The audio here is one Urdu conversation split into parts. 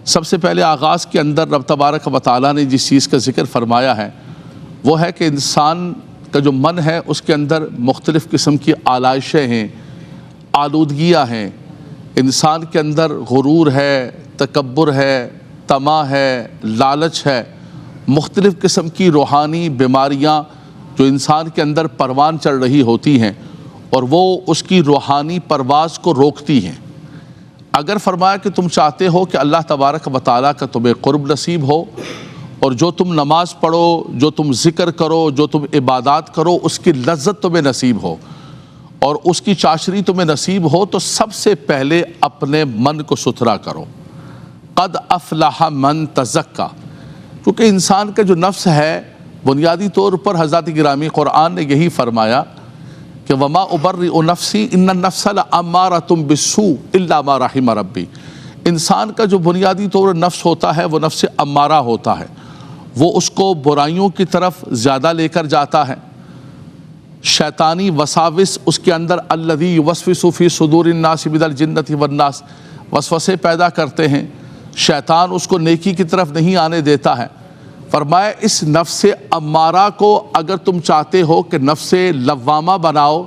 سب سے پہلے آغاز کے اندر رب تبارک و تعالیٰ نے جس چیز کا ذکر فرمایا ہے وہ ہے کہ انسان کا جو من ہے اس کے اندر مختلف قسم کی آلائشیں ہیں، آلودگیاں ہیں۔ انسان کے اندر غرور ہے، تکبر ہے، طمع ہے، لالچ ہے، مختلف قسم کی روحانی بیماریاں جو انسان کے اندر پروان چڑھ رہی ہوتی ہیں اور وہ اس کی روحانی پرواز کو روکتی ہیں۔ اگر فرمایا کہ تم چاہتے ہو کہ اللہ تبارک و تعالیٰ کا تمہیں قرب نصیب ہو اور جو تم نماز پڑھو، جو تم ذکر کرو، جو تم عبادات کرو، اس کی لذت تمہیں نصیب ہو اور اس کی چاشنی تمہیں نصیب ہو، تو سب سے پہلے اپنے من کو ستھرا کرو۔ قد افلح من تزکا، کیونکہ انسان کا جو نفس ہے بنیادی طور پر حضرت گرامی قرآن نے یہی فرمایا کہ وما ابرئ نفسی ان النفس لامارۃ بالسوء الا ما رحم ربی۔ انسان کا جو بنیادی طور نفس ہوتا ہے وہ نفس امارہ ہوتا ہے، وہ اس کو برائیوں کی طرف زیادہ لے کر جاتا ہے۔ شیطانی وساوس اس کے اندر الذی یوسوس فی صدور الناس من الجنۃ والناس وسوسے پیدا کرتے ہیں، شیطان اس کو نیکی کی طرف نہیں آنے دیتا ہے۔ فرمایا اس نفس امارہ کو اگر تم چاہتے ہو کہ نفس لوامہ بناؤ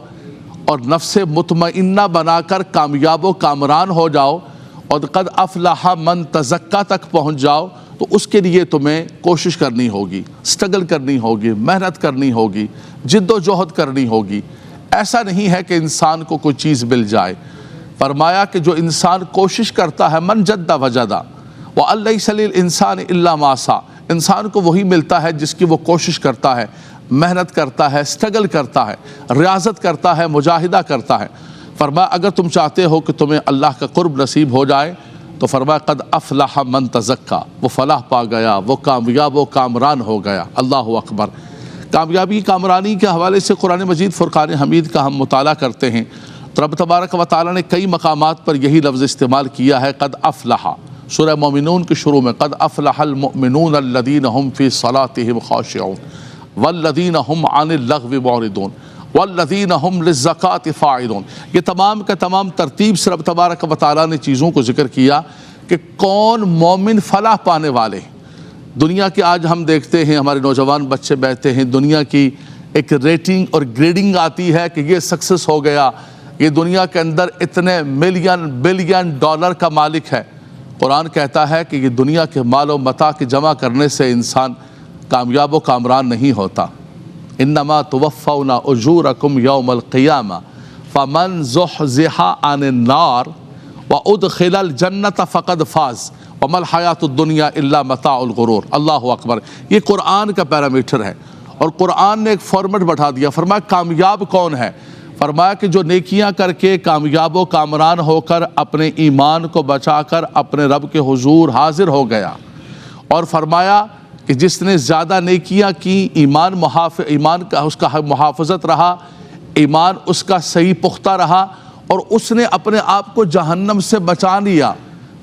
اور نفس مطمئنہ بنا کر کامیاب و کامران ہو جاؤ اور قد افلح من تزکا تک پہنچ جاؤ، تو اس کے لیے تمہیں کوشش کرنی ہوگی، سٹرگل کرنی ہوگی، محنت کرنی ہوگی، جد و جہد کرنی ہوگی۔ ایسا نہیں ہے کہ انسان کو کوئی چیز مل جائے۔ فرمایا کہ جو انسان کوشش کرتا ہے من جد وجد وَأَن لَيْسَ لِلْإِنسَانِ إِلَّا مَا سَعَىٰ، انسان کو وہی ملتا ہے جس کی وہ کوشش کرتا ہے، محنت کرتا ہے، سٹرگل کرتا ہے، ریاضت کرتا ہے، مجاہدہ کرتا ہے۔ فرمایا اگر تم چاہتے ہو کہ تمہیں اللہ کا قرب نصیب ہو جائے تو فرمایا قد افلح من تزکا، وہ فلاح پا گیا، وہ کامیاب و کامران ہو گیا۔ اللہ اکبر۔ کامیابی کامرانی کے حوالے سے قرآن مجید فرقان حمید کا ہم مطالعہ کرتے ہیں تو رب تبارک و تعالیٰ نے کئی مقامات پر یہی لفظ استعمال کیا ہے، قد افلح۔ سورہ مومنون کے شروع میں قد افلح المؤمنون الذین هم فی صلاتهم خاشعون والذین هم عن اللغو معرضون والذین هم للزکاة فاعلون۔ یہ تمام کا تمام ترتیب سے رب تبارک و تعالیٰ نے چیزوں کو ذکر کیا کہ کون مومن فلاح پانے والے ہیں۔ دنیا کے آج ہم دیکھتے ہیں ہمارے نوجوان بچے بیٹھتے ہیں، دنیا کی ایک ریٹنگ اور گریڈنگ آتی ہے کہ یہ سکسس ہو گیا، یہ دنیا کے اندر اتنے ملین بلین ڈالر کا مالک ہے۔ قرآن کہتا ہے کہ یہ دنیا کے مال و متاع کے جمع کرنے سے انسان کامیاب و کامران نہیں ہوتا۔ انما توفون اجورکم یوم القیامہ فمن زحزح عن النار وادخل الجنۃ فقد فاز وما الحیاۃ الدنیا الا متاع الغرور۔ اللہ اکبر۔ یہ قرآن کا پیرامیٹر ہے اور قرآن نے ایک فارمیٹ بٹھا دیا۔ فرمایا کامیاب کون ہے؟ فرمایا کہ جو نیکیاں کر کے کامیاب و کامران ہو کر اپنے ایمان کو بچا کر اپنے رب کے حضور حاضر ہو گیا، اور فرمایا کہ جس نے زیادہ نیکیاں کی ایمان کا اس کا محافظت رہا، ایمان اس کا صحیح پختہ رہا اور اس نے اپنے آپ کو جہنم سے بچا لیا۔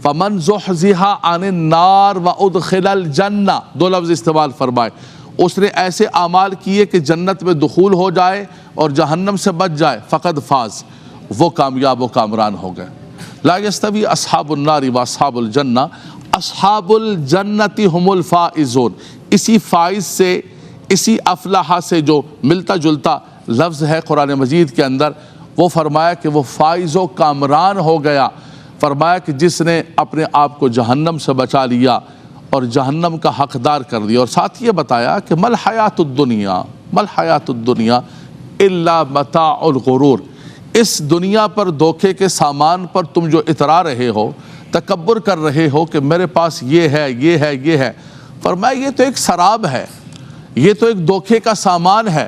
فمن زحزح عن النار وادخل الجنہ، دو لفظ استعمال فرمائے۔ اس نے ایسے اعمال کیے کہ جنت میں دخول ہو جائے اور جہنم سے بچ جائے، فقد فاز، وہ کامیاب و کامران ہو گئے۔ لا یستوی اصحاب النار واصحاب الجنہ اصحاب الجنۃ هم الفائزون۔ اسی فائز سے، اسی افلاح سے جو ملتا جلتا لفظ ہے قرآن مجید کے اندر، وہ فرمایا کہ وہ فائز و کامران ہو گیا۔ فرمایا کہ جس نے اپنے آپ کو جہنم سے بچا لیا اور جہنم کا حقدار کر دیا، اور ساتھ یہ بتایا کہ مل حیات الدنیا الا متاع الغرور۔ اس دنیا پر دھوکے کے سامان پر تم جو اترا رہے ہو، تکبر کر رہے ہو کہ میرے پاس یہ ہے، یہ ہے، یہ ہے، فرمایا یہ تو ایک سراب ہے، یہ تو ایک دھوکے کا سامان ہے،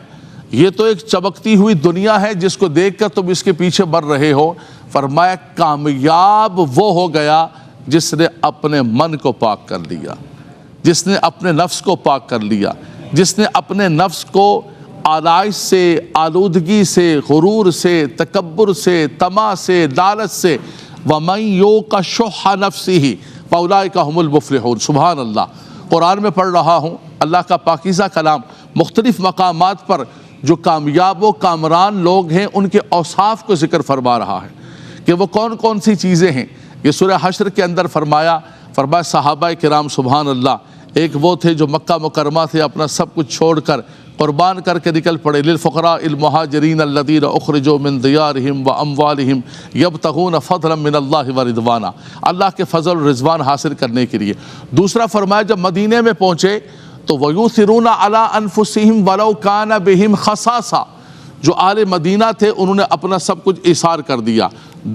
یہ تو ایک چمکتی ہوئی دنیا ہے جس کو دیکھ کر تم اس کے پیچھے بڑھ رہے ہو۔ فرمایا کامیاب وہ ہو گیا جس نے اپنے من کو پاک کر لیا، جس نے اپنے نفس کو پاک کر لیا، جس نے اپنے نفس کو آلائش سے، آلودگی سے، غرور سے، تکبر سے، طمع سے، لالچ سے، وَمَن يُوقَ شُحَّ نَفْسِهِ فَأُولَٰئِكَ هُمُ الْمُفْلِحُونَ۔ سبحان اللہ۔ قرآن میں پڑھ رہا ہوں اللہ کا پاکیزہ کلام مختلف مقامات پر جو کامیاب و کامران لوگ ہیں ان کے اوصاف کو ذکر فرما رہا ہے کہ وہ کون کون سی چیزیں ہیں۔ یہ سورہ حشر کے اندر فرمایا فرمایا صحابہ کرام سبحان اللہ ایک وہ تھے جو مکہ مکرمہ سے اپنا سب کچھ چھوڑ کر قربان کر کے نکل پڑے للفقراء المہاجرین الذین اخرجوا من دیارہم واموالہم یبتغون فضلا من اللہ ورضوانا، اللہ کے فضل و رضوان حاصل کرنے کے لیے۔ دوسرا فرمایا جب مدینے میں پہنچے تو وَيُؤْثِرُونَ عَلَىٰ أَنفُسِهِمْ وَلَوْ كَانَ بِهِمْ خَصَاصَةٌ، جو آل مدینہ تھے انہوں نے اپنا سب کچھ ایثار کر دیا۔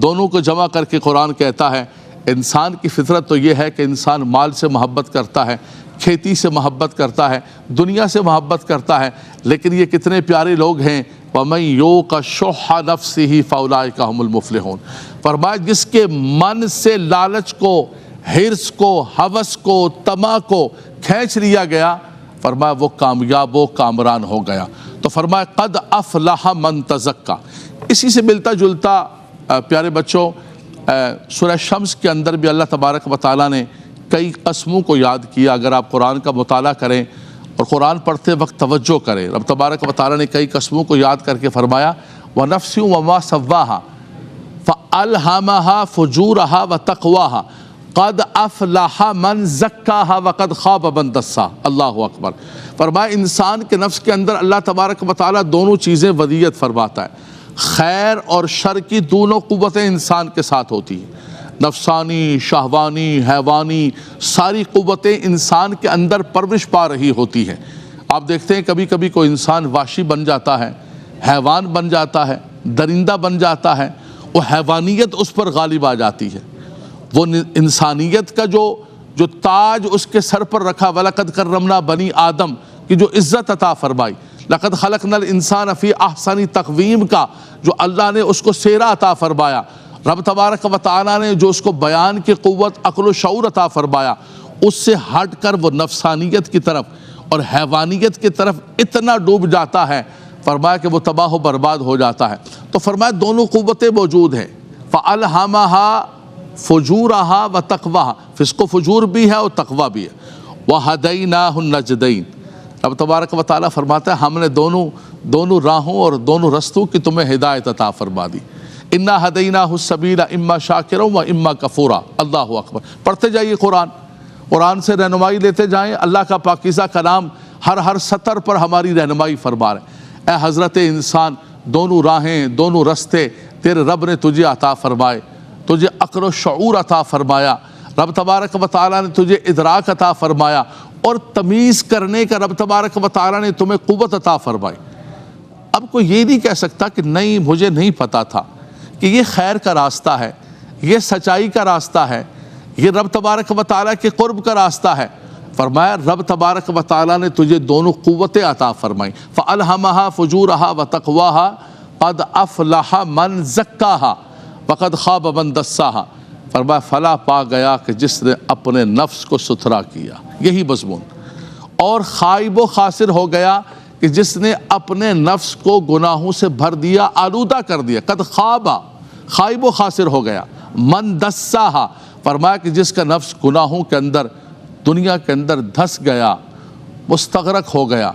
دونوں کو جمع کر کے قرآن کہتا ہے انسان کی فطرت تو یہ ہے کہ انسان مال سے محبت کرتا ہے، کھیتی سے محبت کرتا ہے، دنیا سے محبت کرتا ہے، لیکن یہ کتنے پیارے لوگ ہیں وَمَن يُوقَ شُحَّ نَفْسِهِ فَأُولَٰئِكَ هُمُ الْمُفْلِحُونَ۔ فرمایا جس کے من سے لالچ کو، حرص کو، ہوس کو، طمع کو کھینچ لیا گیا، فرمایا وہ کامیاب و کامران ہو گیا۔ تو فرمایا قد افلح من تزکا۔ اسی سے ملتا جلتا پیارے بچوں سورہ شمس کے اندر بھی اللہ تبارک و تعالیٰ نے کئی قسموں کو یاد کیا۔ اگر آپ قرآن کا مطالعہ کریں اور قرآن پڑھتے وقت توجہ کریں، رب تبارک و تعالیٰ نے کئی قسموں کو یاد کر کے فرمایا وَنَفْسٍ وَمَا سَوَّاهَا فَأَلْهَمَهَا فُجُورَهَا وَتَقْوَاهَا قد افلح من زکاها وقد خاب من دساها۔ اللہ اکبر۔ فرمایا انسان کے نفس کے اندر اللہ تبارک و تعالیٰ دونوں چیزیں ودیت فرماتا ہے، خیر اور شر کی دونوں قوتیں انسان کے ساتھ ہوتی ہیں، نفسانی، شہوانی، حیوانی، ساری قوتیں انسان کے اندر پرورش پا رہی ہوتی ہیں۔ آپ دیکھتے ہیں کبھی کبھی کوئی انسان وحشی بن جاتا ہے، حیوان بن جاتا ہے، درندہ بن جاتا ہے، وہ حیوانیت اس پر غالب آ جاتی ہے، وہ انسانیت کا جو تاج اس کے سر پر رکھا وَلَقَدْ كَرَّمْنَا بَنِي آدم کی جو عزت عطا فرمائی، لَقَدْ خَلَقْنَا الْإِنسَانَ فِي أَحْسَنِ تَقْوِيمٍ کا جو اللہ نے اس کو سیرہ عطا فرمایا، رب تبارک و تعالیٰ نے جو اس کو بیان کی قوت، عقل و شعور عطا فرمایا، اس سے ہٹ کر وہ نفسانیت کی طرف اور حیوانیت کی طرف اتنا ڈوب جاتا ہے، فرمایا کہ وہ تباہ و برباد ہو جاتا ہے۔ تو فرمایا دونوں قوتیں موجود ہیں، فَأَلْهَمَهَا فجورها و تقواها، فسق و فجور بھی ہے اور تقوی بھی ہے۔ وَهَدَيْنَاهُ النَّجْدَيْنِ، رب تبارک و تعالیٰ فرماتا ہے ہم نے دونوں راہوں اور دونوں رستوں کی تمہیں ہدایت عطا فرما دی۔ اِنَّا هَدَيْنَاهُ السَّبِيلَ إِمَّا شَاكِرًا وَإِمَّا كَفُورًا۔ اللہ اکبر۔ پڑھتے جائیے قرآن سے رہنمائی لیتے جائیں، اللہ کا پاکیزہ کلام ہر سطر پر ہماری رہنمائی فرما رہے۔ اے حضرت انسان دونوں راہیں، دونوں رستے تیرے رب نے تجھے عطا فرمائے، تجھے عقل و شعور عطا فرمایا، رب تبارک و تعالیٰ نے تجھے ادراک عطا فرمایا، اور تمیز کرنے کا رب تبارک و تعالیٰ نے تمہیں قوت عطا فرمائی۔ اب کوئی یہ نہیں کہہ سکتا کہ نہیں مجھے نہیں پتا تھا کہ یہ خیر کا راستہ ہے، یہ سچائی کا راستہ ہے، یہ رب تبارک و تعالیٰ کے قرب کا راستہ ہے۔ فرمایا رب تبارک و تعالیٰ نے تجھے دونوں قوتیں عطا فرمائی، فَأَلْهَمَهَا فُجُورَهَا وَتَقْوَاهَا قَدْ أَفْلَحَ مَنْ زَكَّاهَا وقد خواب من دساها۔ فرمایا فلاح پا گیا کہ جس نے اپنے نفس کو ستھرا کیا، یہی مضمون، اور خائب و خاسر ہو گیا کہ جس نے اپنے نفس کو گناہوں سے بھر دیا، آلودہ کر دیا، قد خواب، خائب و خاسر ہو گیا، من دساها، فرمایا کہ جس کا نفس گناہوں کے اندر، دنیا کے اندر دھس گیا، مستغرق ہو گیا۔